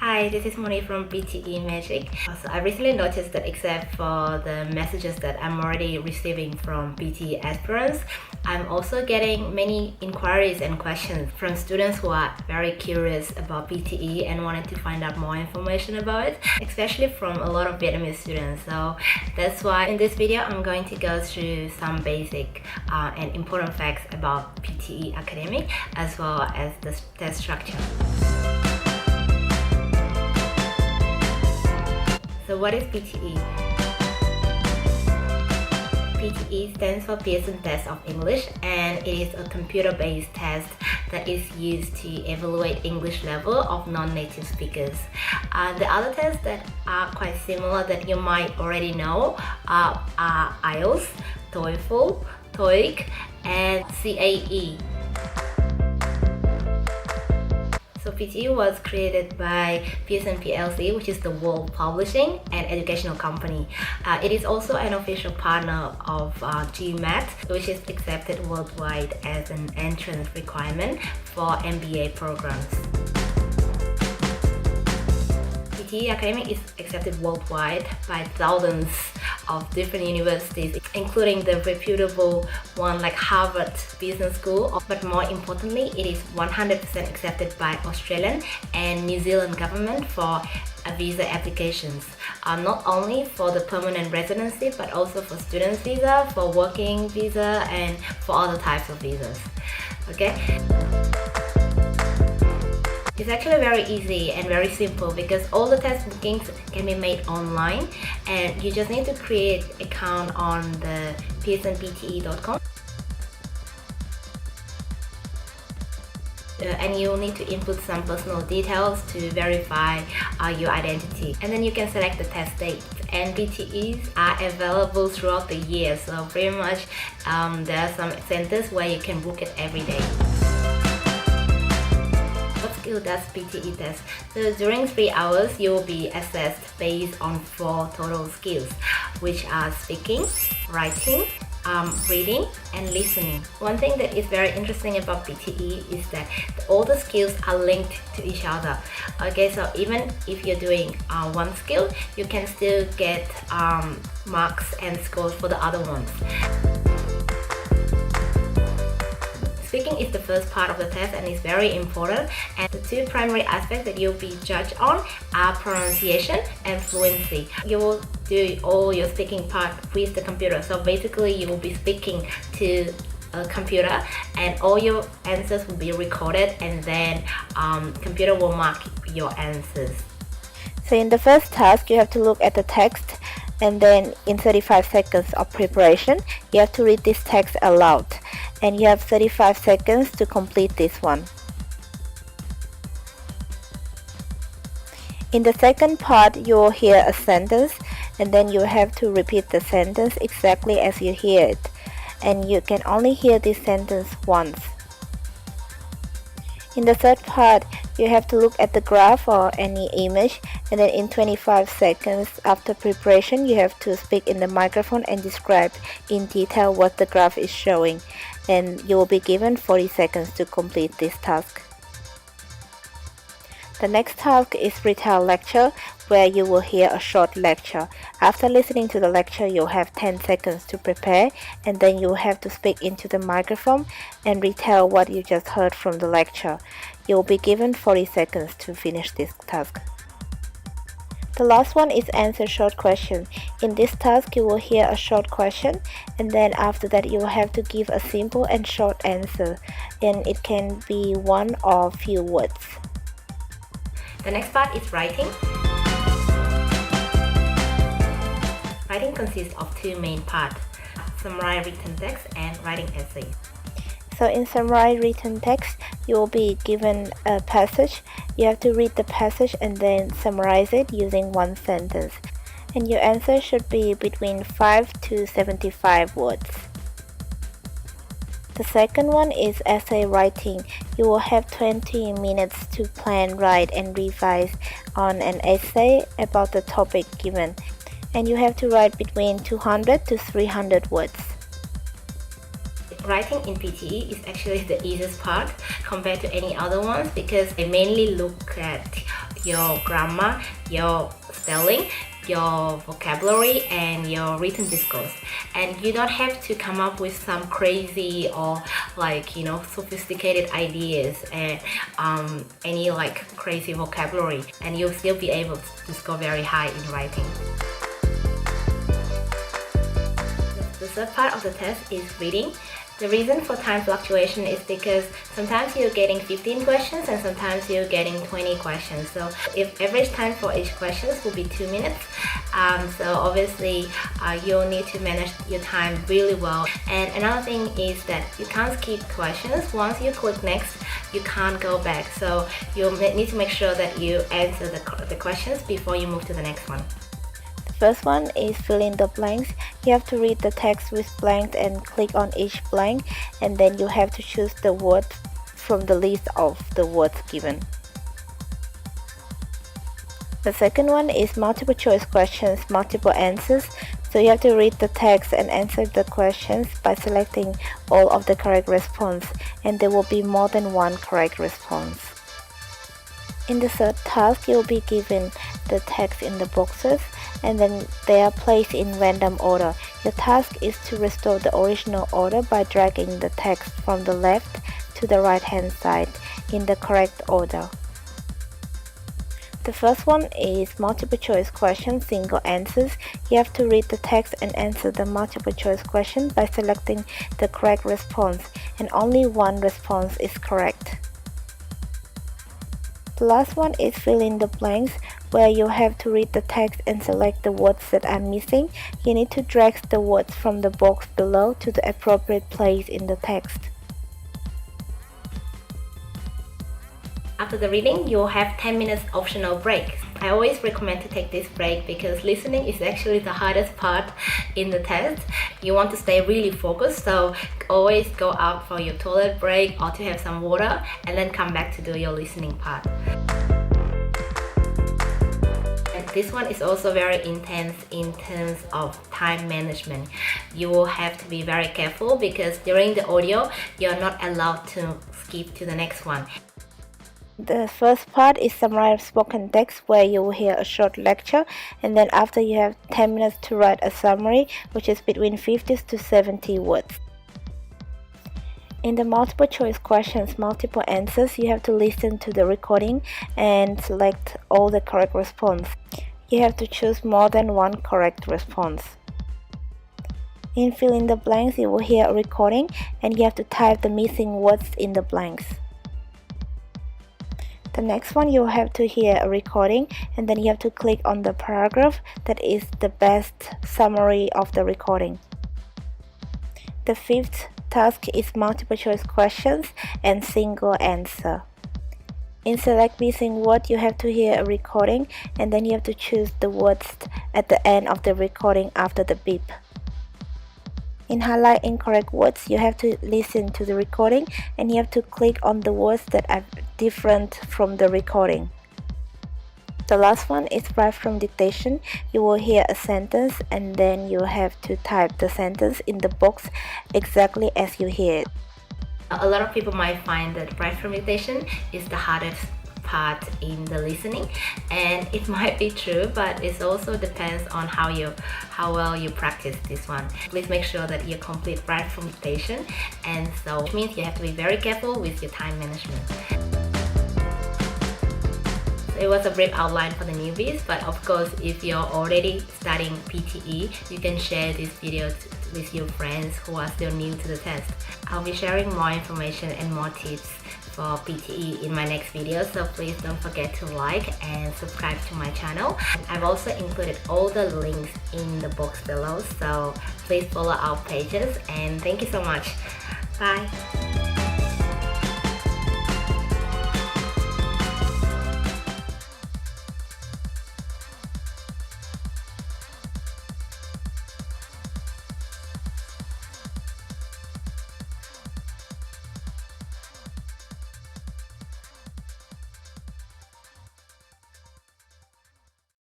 Hi, this is Moni from PTE Magic. So I recently noticed that except for the messages that I'm already receiving from PTE aspirants, I'm also getting many inquiries and questions from students who are very curious about PTE and wanted to find out more information about it, especially from a lot of Vietnamese students. So that's why in this video I'm going to go through some basic and important facts about PTE academic as well as the test structure. So what is PTE? PTE stands for Pearson Test of English, and it is a computer-based test that is used to evaluate English level of non-native speakers. The other tests that are quite similar that you might already know are IELTS, TOEFL, TOEIC, and CAE. So PTE was created by Pearson PLC, which is the world publishing and educational company. It is also an official partner of GMAT, which is accepted worldwide as an entrance requirement for MBA programs. PTE Academic is accepted worldwide by thousands of different universities, including the reputable one like Harvard Business School. But more importantly, it is 100% accepted by Australian and New Zealand government for visa applications, not only for the permanent residency but also for student visa, for working visa, and for other types of visas. Okay. It's actually very easy and very simple because all the test bookings can be made online, and you just need to create an account on the pearsonpte.com. And you'll need to input some personal details to verify your identity, and then you can select the test date. And PTEs are available throughout the year, so pretty much there are some centers where you can book it every day. What skill does PTE test? So during 3 hours, you will be assessed based on 4 total skills, which are speaking, writing, reading, and listening. One thing that is very interesting about PTE is that all the skills are linked to each other. Okay, so even if you're doing one skill, you can still get marks and scores for the other ones. Speaking is the first part of the test and is very important, and the 2 primary aspects that you'll be judged on are pronunciation and fluency. You will do all your speaking part with the computer, so basically you will be speaking to a computer and all your answers will be recorded, and then computer will mark your answers. So in the first task, you have to look at the text, and then in 35 seconds of preparation, you have to read this text aloud. And you have 35 seconds to complete this one. In the second part, you will hear a sentence, and then you have to repeat the sentence exactly as you hear it. And you can only hear this sentence once. In the third part, you have to look at the graph or any image, and then in 25 seconds after preparation, you have to speak in the microphone and describe in detail what the graph is showing. And you will be given 40 seconds to complete this task. The next task is retail lecture, where you will hear a short lecture. After listening to the lecture, you'll have 10 seconds to prepare, and then you will have to speak into the microphone and retell what you just heard from the lecture. You will be given 40 seconds to finish this task. The last one is answer short question. In this task, you will hear a short question, and then after that you will have to give a simple and short answer, and it can be one or few words. The next part is writing. Writing consists of 2 main parts: summarize written text and writing essay. So in summarize written text, you will be given a passage. You have to read the passage and then summarize it using 1 sentence. And your answer should be between 5 to 75 words. The second one is essay writing. You will have 20 minutes to plan, write, and revise on an essay about the topic given. And you have to write between 200 to 300 words. writing in PTE is actually the easiest part compared to any other ones because they mainly look at your grammar, your spelling, your vocabulary and your written discourse, and you don't have to come up with some crazy or sophisticated ideas and any crazy vocabulary, and you'll still be able to score very high in writing. The third part of the test is reading. The reason for time fluctuation is because sometimes you're getting 15 questions and sometimes you're getting 20 questions. So if average time for each question will be 2 minutes, so obviously you'll need to manage your time really well. And another thing is that you can't skip questions. Once you click next, you can't go back. So you need to make sure that you answer the questions before you move to the next one. First one is fill in the blanks. You have to read the text with blanks and click on each blank, and then you have to choose the word from the list of the words given. The second one is multiple choice questions, multiple answers. So you have to read the text and answer the questions by selecting all of the correct response, and there will be more than one correct response. In the third task, you will be given the text in the boxes, and then they are placed in random order. Your task is to restore the original order by dragging the text from the left to the right hand side in the correct order. The first one is multiple choice question, single answers. You have to read the text and answer the multiple choice question by selecting the correct response, and only one response is correct. The last one is fill in the blanks, where you have to read the text and select the words that are missing. You need to drag the words from the box below to the appropriate place in the text. After the reading, you'll have 10 minutes optional break. I always recommend to take this break because listening is actually the hardest part in the test. You want to stay really focused, so always go out for your toilet break or to have some water and then come back to do your listening part. And this one is also very intense in terms of time management. You will have to be very careful because during the audio, you're not allowed to skip to the next one. The first part is summarized spoken text, where you will hear a short lecture, and then after you have 10 minutes to write a summary, which is between 50 to 70 words. In the multiple choice questions, multiple answers, you have to listen to the recording and select all the correct response. You have to choose more than one correct response. In fill in the blanks, you will hear a recording and you have to type the missing words in the blanks. The next one, you have to hear a recording and then you have to click on the paragraph that is the best summary of the recording. The fifth task is multiple choice questions and single answer. In select missing word, you have to hear a recording and then you have to choose the words at the end of the recording after the beep. In highlight incorrect words, you have to listen to the recording and you have to click on the words that are different from the recording. The last one is write from dictation. You will hear a sentence and then you have to type the sentence in the box exactly as you hear it. A lot of people might find that write from dictation is the hardest part in the listening, and it might be true, but it also depends on how well you practice this one. Please make sure that you complete write from dictation, and so which means you have to be very careful with your time management. It was a brief outline for the newbies, but of course if you're already studying PTE, you can share this video with your friends who are still new to the test. I'll be sharing more information and more tips for PTE in my next video, so please don't forget to like and subscribe to my channel. I've also included all the links in the box below, so please follow our pages, and thank you so much. Bye!